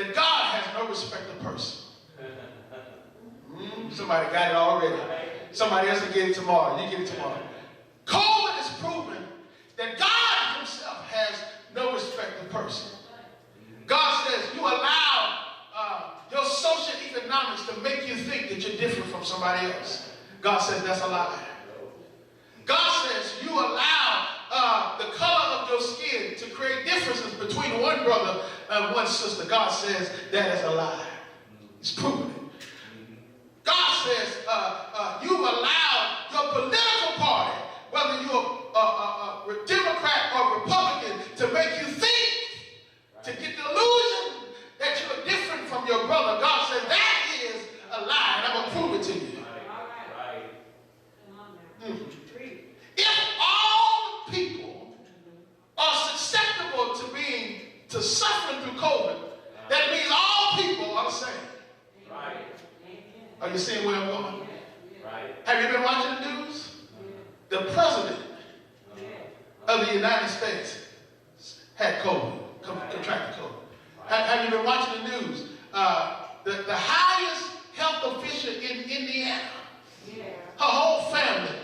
that God has no respect of person. Somebody got it already. Somebody else will get it tomorrow. You get it tomorrow. COVID has proven that God himself has no respect of person. God says you allow your social economics to make you think that you're different from somebody else. God says that's a lie. God says you allow the color of your skin to create differences between one brother and one sister. God says that is a lie. He's proven it. God says you've allowed your political party, whether you're a Democrat or Republican, to make you think, to get the illusion that you're different from your brother. God says that is a lie, and I'm going to prove it to you. If all people are susceptible to suffering through COVID, that means all people are the same. Are you seeing where I'm going? Have you been watching the news? The president of the United States had COVID, contracted COVID. Have you been watching the news? The highest health official in Indiana, her whole family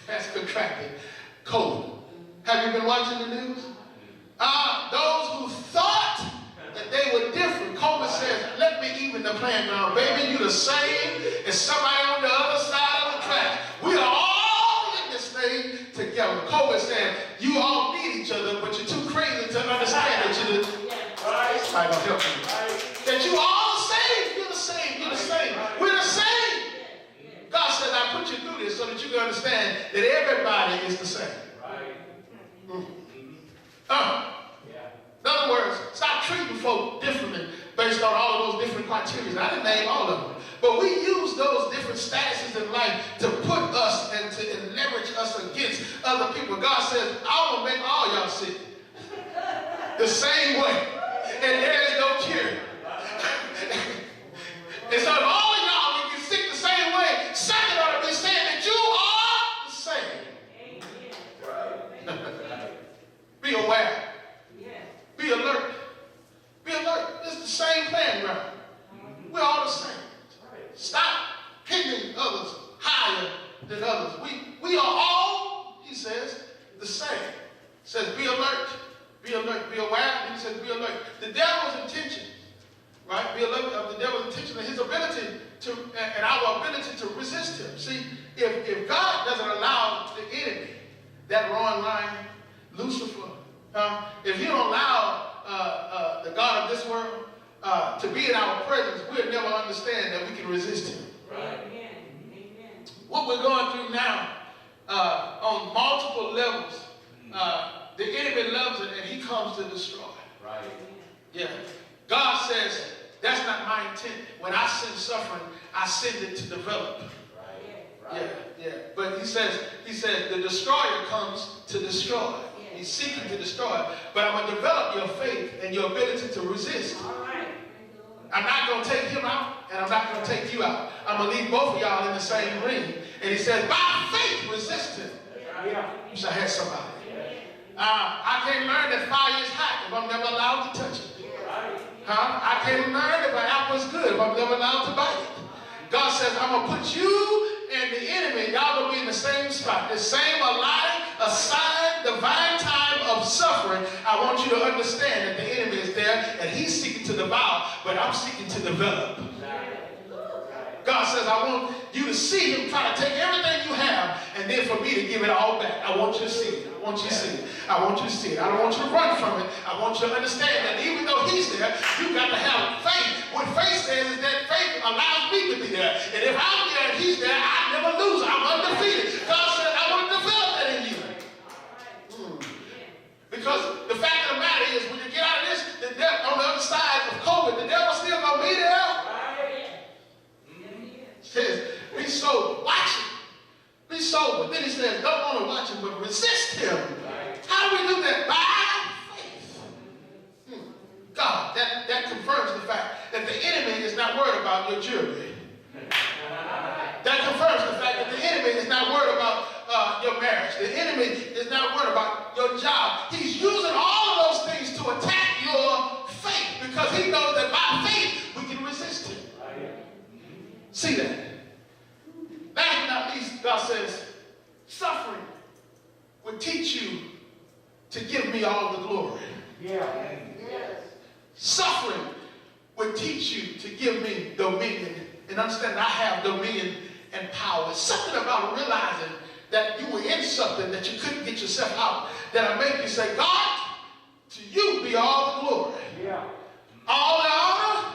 has contracted COVID. Have you been watching the news? Those who thought that they were different, COVID says, let me even the playing ground. Baby, you the same as somebody on the other side of the track. We are all in this thing together. COVID said, you all need each other, but you're too crazy to understand that you're the I don't help you. That you all the same. You're the same. You're the same. We're the same. God said, I put you through this so that you can understand that everybody is the same. In other words, stop treating folk differently based on all of those different criteria. I didn't name all of them. But we use those different statuses in life to put us and to leverage us against other people. God says, I will make all y'all sick the same way. And there is no cure. And so if all of y'all will get sick the same way, second ought to be saying that you are the same. Be aware. Be alert. Be alert. It's the same playground. We're all the same. Stop hitting others higher than others. We are all, he says, the same. He says, be alert. Be alert. Be aware. He says, be alert. The devil's intention, right? Be alert of the devil's intention and his ability to, and our ability to resist him. See, if God doesn't allow the enemy, that roaring lion, Lucifer, if he don't allow the God of this world to be in our presence, we'll never understand that we can resist him. Right? Amen. What we're going through now on multiple levels, the enemy loves it and he comes to destroy. Right. Yeah. God says, that's not my intent. When I send suffering, I send it to develop. Right. Yeah. But he says the destroyer comes to destroy. He's seeking to destroy, but I'm going to develop your faith and your ability to resist. All right. I'm not going to take him out, and I'm not going to take you out. I'm going to leave both of y'all in the same ring. And he says, by faith, resist him. You should have somebody. I can't learn that fire is hot if I'm never allowed to touch it. I can't learn if an apple is good if I'm never allowed to bite it. God says, I'm going to put you and the enemy, y'all going to be in the same spot, the same allotted, assigned, divine time of suffering. I want you to understand that the enemy is there and he's seeking to devour, but I'm seeking to develop. God says, I want you to see him try to take everything you have and then for me to give it all back. I want you to see it. I want you to see it. I want you to see it. I don't want you to run from it. I want you to understand that even though he's there, you got to have faith. What faith says is that faith allows me to be there. And if I'm there and he's there, I never lose. I'm undefeated. God said, I want to develop that in you. Because the fact of the matter is, when you get out of this, the devil, on the other side of COVID, the devil's still going to be there. Says, be sober, watch him. Be sober. Then he says, don't only watch him, but resist him. How do we do that? By faith. God, that confirms the fact that the enemy is not worried about your jewelry. That confirms the fact that the enemy is not worried about your marriage. The enemy is not worried about your job. He's using all of those things to attack your faith because he knows that See that? Last but not least, God says, suffering will teach you to give me all the glory. Yeah. Yes. Suffering will teach you to give me dominion and understand I have dominion and power. It's something about realizing that you were in something that you couldn't get yourself out that'll make you say, God, to you be all the glory. Yeah. All the honor,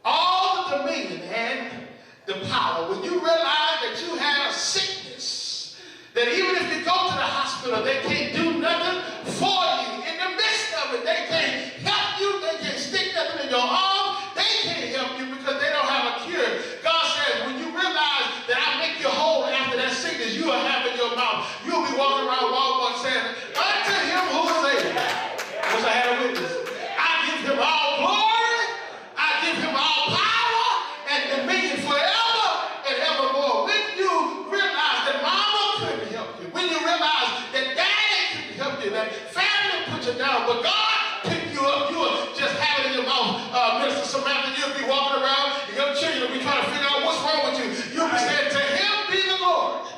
all the dominion, and the power. When you realize that you had a sickness, that even if you go to the hospital, they can't do nothing for you. In the midst of it, they can't help you. They can't stick nothing in your arm. They can't help you because they don't have a cure. God says, when you realize that I make you whole after that sickness you will have in your mouth, you'll be walking around Walmart saying, unto him who is able. I wish I had a witness. I give him all glory. I give him all power and dominion forever and evermore. When you realize that mama couldn't help you, when you realize that daddy couldn't help you, that family put you down, but God picked you up, you will just have it in your mouth. Minister Samantha, you'll be walking around and your children will be trying to figure out what's wrong with you. You'll be saying, to him be the glory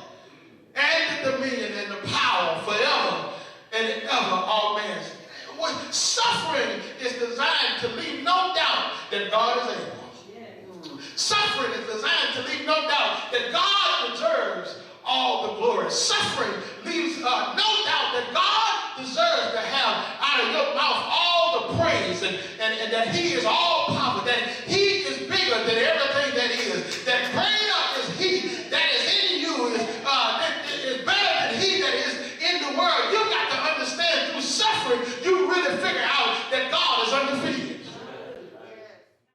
and the dominion and the power forever and ever, all man's. Suffering is designed to leave no doubt that God is able. Suffering is designed to leave no doubt that God deserves all the glory. Suffering leaves no doubt that God deserves to have out of your mouth all the praise and that he is all powerful, that he is bigger than everything that is, that greater is he that is in you, is better than he that is in the world. You got to understand through suffering, you really figure out that God